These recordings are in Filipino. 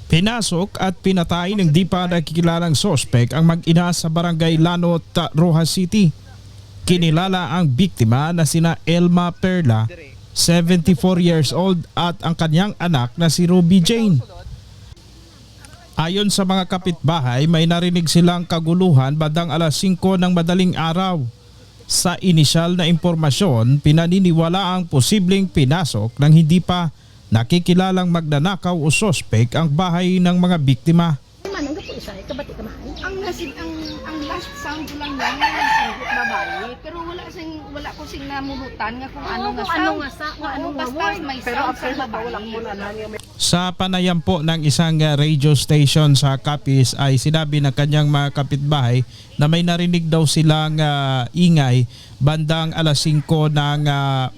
Pinasok at pinatay ng di pa nakikilalang sospek ang mag-ina sa barangay Lanot, Rojas City. Kinilala ang biktima na sina Elma Perla, 74 years old, at ang kanyang anak na si Ruby Jane. Ayon sa mga kapitbahay, may narinig silang kaguluhan bandang alas 5 ng madaling araw. Sa inisyal na impormasyon, pinaniniwala ang posibleng pinasok ng hindi pa nakikilalang magnanakaw o sospek ang bahay ng mga biktima. Ang last sound ko lang yan, singgot babae, pero wala ko sing namulutan nga kung ano nga sound. Basta may sound sa babae. Sa panayam po ng isang radio station sa Capiz ay sinabi ng kanyang mga kapitbahay na may narinig daw silang ingay bandang alas 5 ng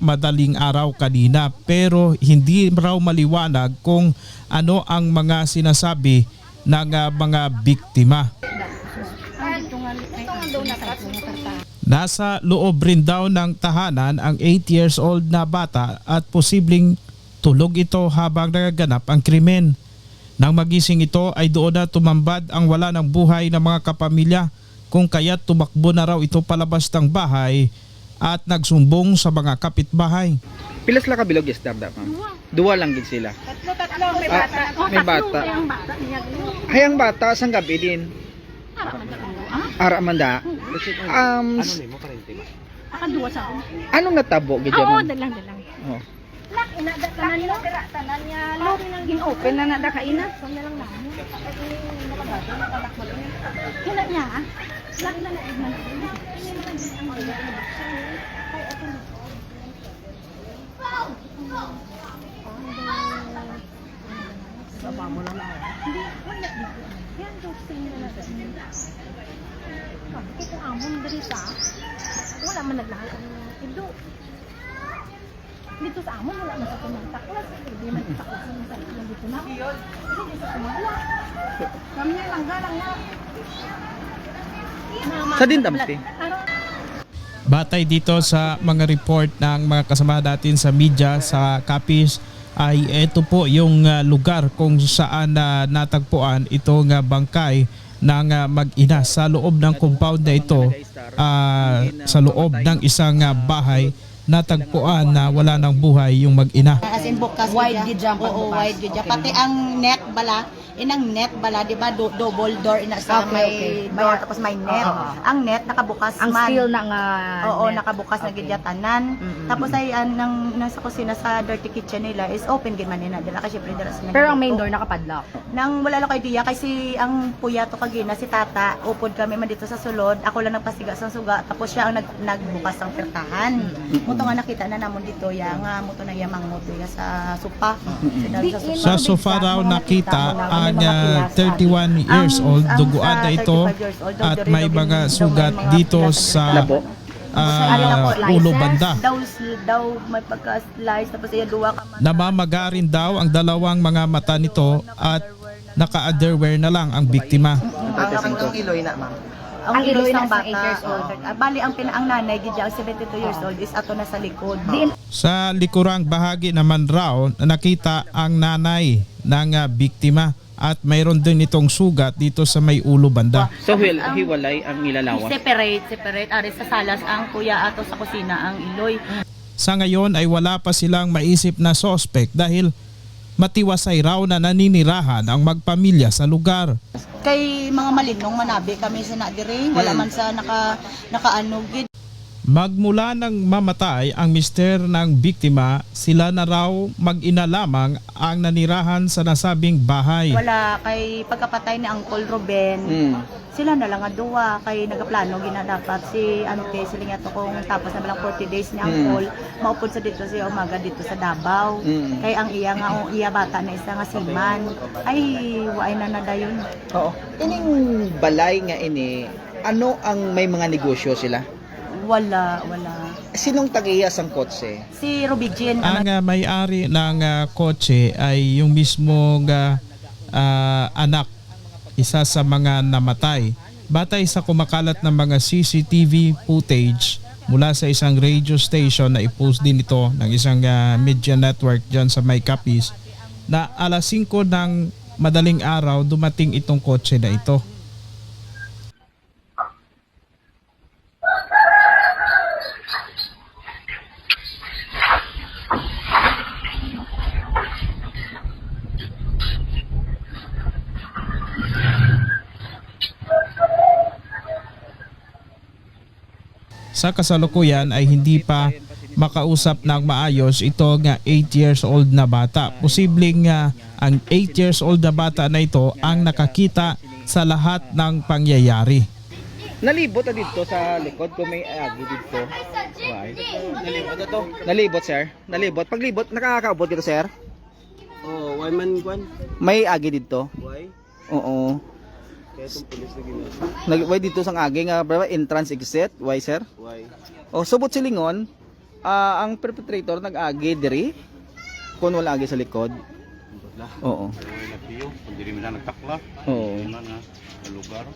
madaling araw kanina, pero hindi raw maliwanag kung ano ang mga sinasabi ng mga biktima. Nasa loob rin daw ng tahanan ang 8 years old na bata at posibleng tulog ito habang nagaganap ang krimen. Nang magising ito ay doon na tumambad ang wala ng buhay ng mga kapamilya, kung kaya't tumakbo na raw ito palabas ng bahay at nagsumbong sa mga kapitbahay. Pilas la kabilog yes darda ma'am. Duwa lang gid sila. Tatlo, may bata. May bata. Hayang bata sang gabi din. Ara manda. Akaduwa sa ako. Anong natabo gid Oo, ma'am? dalang. Oh. Lak, inada tanan niya. Lok, gin-open na nada kaina. So na lang na. Kina niya ah. Lak na na. Sama mo lang na. Hindi, wala dito. Yan, doxing na natin. Bakit kung amon dali sa? Wala man naglahat ang ido. Dito sa amon, wala man sa kumantak. Wala sa hindi man sa kumantak. Dito na. Hindi sa kumantak. Kami niya lang galang na. Sa din damti. Batay dito sa mga report ng mga kasama natin sa media sa Capiz ay ito po yung lugar kung saan natagpuan itong bangkay ng mag-ina sa loob ng compound na ito, sa loob ng isang bahay natagpuan na wala ng buhay yung mag-ina. As in bukas Wide gid jam Oo, wide gid jam. Pati ang net bala, inang net bala, di ba double door ina sa may door tapos may net. Ang net nakabukas Ang man. steel na nga. Oo, nakabukas na gid tanan. Tapos ay nang nasa kusina sa dirty kitchen nila is open gid man nila dila kasi syempre dira sa Pero ang main door nakapadlock. nang wala lang ko idea kasi ang puya to kagina si tata upod kami man dito sa sulod, ako lang nagpasiga sa suga tapos siya ang nagbukas ng pertahan. Muto nga nakita na namon dito ya nga muto na yamang muto ya sa sopa. Sa sofa raw nakita ang 31 years old, duguan na ito at may mga sugat dito sa ulo banda. Daw may pagka-slice tapos iya duwa ka man. Namamaga rin daw ang dalawang mga mata nito at naka-underwear na lang ang biktima. Ang iloy na, ma'am. Ang ilos ng Ang bata. 8 years old. Bali ang nanay gid ang 72 years old is ato na sa likod. Sa likurang bahagi naman raw nakita ang nanay ng biktima at mayroon din itong sugat dito sa may ulo banda. So hiwalay ang ilalawas. Separate ari sa salas ang kuya ato sa kusina ang iloy. Sa ngayon ay wala pa silang maisip na suspect dahil matiwasay raw na naninirahan ang magpamilya sa lugar. Kay mga malinong manabi kami sa nadire, wala man sa nakaano gid. Magmula ng mamatay ang mister ng biktima, sila na raw mag-ina lamang ang nanirahan sa nasabing bahay. Wala kay pagkapatay ni Uncle Ruben. Sila na lang nga duwa kay nagaplano gina dapat si ante sila nga to kung tapos na lang 40 days ni Uncle maupod sa dito siya umaga dito sa Davao. Kay ang iya nga iya bata na isa nga siman ay waay na nadayon. Oo. Ining balay nga ini, ano ang may mga negosyo sila? Wala. Sinong tagiya sang kotse? Si Ruby Jean Ang may-ari ng kotse ay yung mismong anak, isa sa mga namatay. Batay sa kumakalat ng mga CCTV footage mula sa isang radio station na i-post din ito ng isang media network dyan sa May Capiz, na alas 5 ng madaling araw dumating itong kotse na ito. Sa kasalukuyan ay hindi pa makausap ng maayos ito nga 8 years old na bata. Posibleng ang 8 years old na bata na ito ang nakakita sa lahat ng pangyayari. Nalibot na dito sa likod kung may agi dito. Why? Nalibot na to? Nalibot, sir. Nalibot. Paglibot, nakakaabot dito, sir? Oh, why man kwan? May agi dito? Why? Oo. Kaya itong pulis na ginawa. Why dito sang agi nga, bro? Entrance exit? Why, sir? Why? O, subot silingon, ang perpetrator nag-agi diri kung wala agi sa likod. Oo. Napiyo, kung diri man nagtakla. Oo. Man na sa lugar.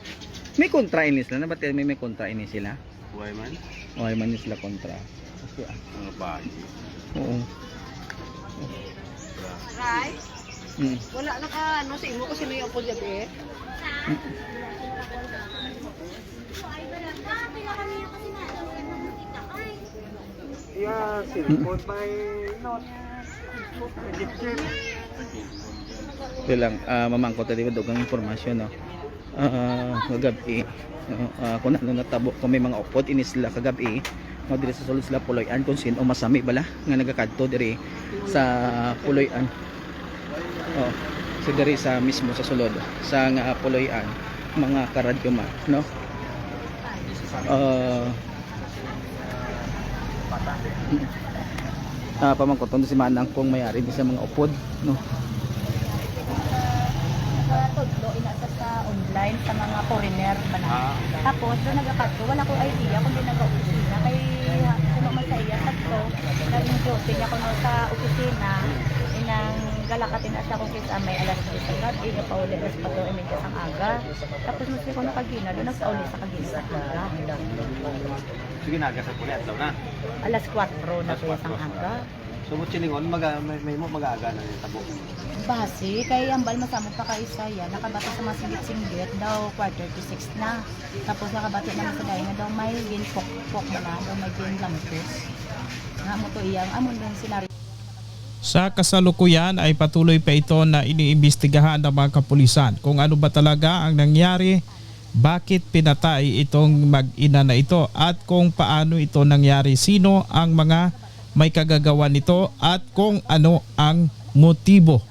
May kontra inis na, ba't may kontra inis sila? Why man? Why man sila kontra? Okay, Mga bahay. Oo. Right? Mm. Wala na ka, ano, sa imo ko sino yung po gabi. Yeah, cellphone by not. Ito lang, mamangkot na diba dugang informasyon, no? Kagabi, kung ano natabo, kung may mga upod, inis sila kagabi, diri sa sulod sila Puloy-an, kung sino masami bala, nga nagakadto diri sa Puloy-an. So diri sa mismo sa sulod, sa nga Puloy-an, mga karadyo man, no? Pamangkoton si Manang kung mayari di sa mga upod, no? Tudlo inasa sa online sa mga foreigner ba na. Tapos doon nagakato, wala ko idea kung di nag-opisina kay kuno man sa iya tatlo nag-duty niya kuno sa opisina inang galakatin asa ko kisa may alas 3 sa gabi pauli alas 4 imedya sang aga. Tapos mas ko na kagina doon nagsauli sa kagina sa aga. Sige na, sa pulis daw na. Alas 4 na po sang aga. So mo chilingon may mo mag-aaga na yung tabo. Base, kay ambal masamot pa kay Isaya, nakabati sa mga singgit-singgit daw, 5:36 na. Tapos nakabati naman sa dahil na daw may gin pok na daw may gin lampus. Nga mo to iyang, amon din sinari. Sa kasalukuyan ay patuloy pa ito na iniimbestigahan ng mga kapulisan kung ano ba talaga ang nangyari, bakit pinatay itong mag-ina na ito at kung paano ito nangyari, sino ang mga may kagagawa nito at kung ano ang motibo